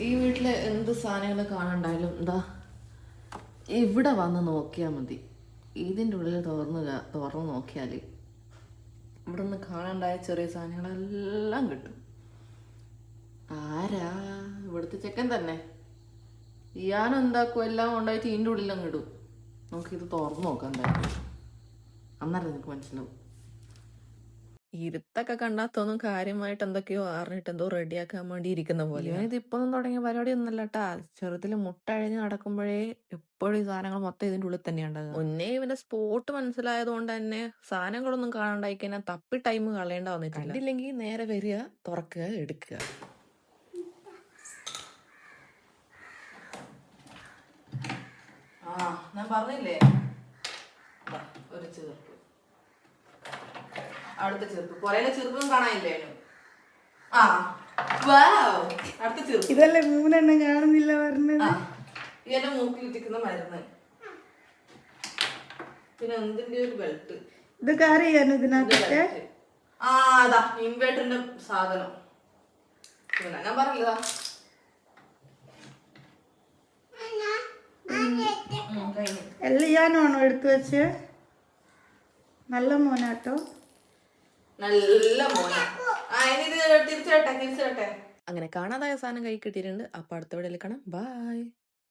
ഈ വീട്ടിലെ എന്ത് സാധനങ്ങൾ കാണണ്ടായാലും എന്താ ഇവിടെ വന്ന് നോക്കിയാൽ മതി. ഇതിൻ്റെ ഉള്ളിൽ തുറന്ന് നോക്കിയാൽ ഇവിടെ നിന്ന് കാണണ്ടായ ചെറിയ സാധനങ്ങളെല്ലാം കിട്ടും. ആരാ? ഇവിടുത്തെ ചെക്കൻ തന്നെ. ഇയാനും എന്താക്കും എല്ലാം കൊണ്ടായിട്ട് ഇതിൻ്റെ ഉള്ളിലങ്ങ് ഇടും. നമുക്കിത് തുറന്ന് നോക്കാം എന്തായാലും, അന്നേരം നിങ്ങൾക്ക് മനസ്സിലാവും. ഇരുത്തൊക്കെ കണ്ടാൽ തോന്നും കാര്യമായിട്ട് എന്തൊക്കെയോ അറിഞ്ഞിട്ട് എന്തോ റെഡിയാക്കാൻ വേണ്ടി ഇരിക്കുന്ന പോലെ. ഇത് ഇപ്പൊന്നും തുടങ്ങിയ പരിപാടി ഒന്നല്ല കേട്ടാ. ചെറുതിൽ മുട്ട അഴിഞ്ഞ് നടക്കുമ്പോഴേ എപ്പോഴും ഈ സാധനങ്ങൾ മൊത്തം ഇതിൻ്റെ ഉള്ളിൽ തന്നെയാണ് ഉണ്ടാകുക. മുന്നേ ഇവന്റെ സ്പോട്ട് മനസ്സിലായത് കൊണ്ട് തന്നെ സാധനങ്ങളൊന്നും കാണണ്ടായി കഴിഞ്ഞാൽ തപ്പി ടൈം കളയേണ്ട വന്നിട്ടില്ല. കണ്ടില്ലെങ്കിൽ നേരെ വരിക, തുറക്കുക, എടുക്കുക. ഞാൻ പറഞ്ഞില്ലേ ഒരു ചെറുപ്പ്, അടുത്ത ചെറുപ്പ്, കൊറേ ചെറുപ്പും കാണാനില്ലേ? അടുത്ത ചെറുപ്പ്. ഇതല്ലേ മൂന്നെണ്ണം കാണുന്നില്ല പറഞ്ഞത്. ഇതെല്ലാം മൂക്കിൽ ഇട്ടിക്കുന്ന മരുന്ന്. പിന്നെ എന്തിന്റെ ഒരു ബെൽറ്റ്. ഇതൊക്കെ അറിയാനോ ഇതിനകത്തൊക്കെ? അതാ ഇൻവേർട്ടറിന്റെ സാധനം. പിന്നെ ഞാൻ പറഞ്ഞില്ലതാ എല്ലാം ഞാനാണോ എടുത്തു വെച്ച്? നല്ല മോനാട്ടോ, നല്ല മോന. തിരിച്ചട്ടെ. അങ്ങനെ കാണാതായ സാധനം കൈ കിട്ടിയിട്ടുണ്ട്. അപ്പൊ അടുത്ത വീഡിയോയിൽ കാണാം. ബൈ.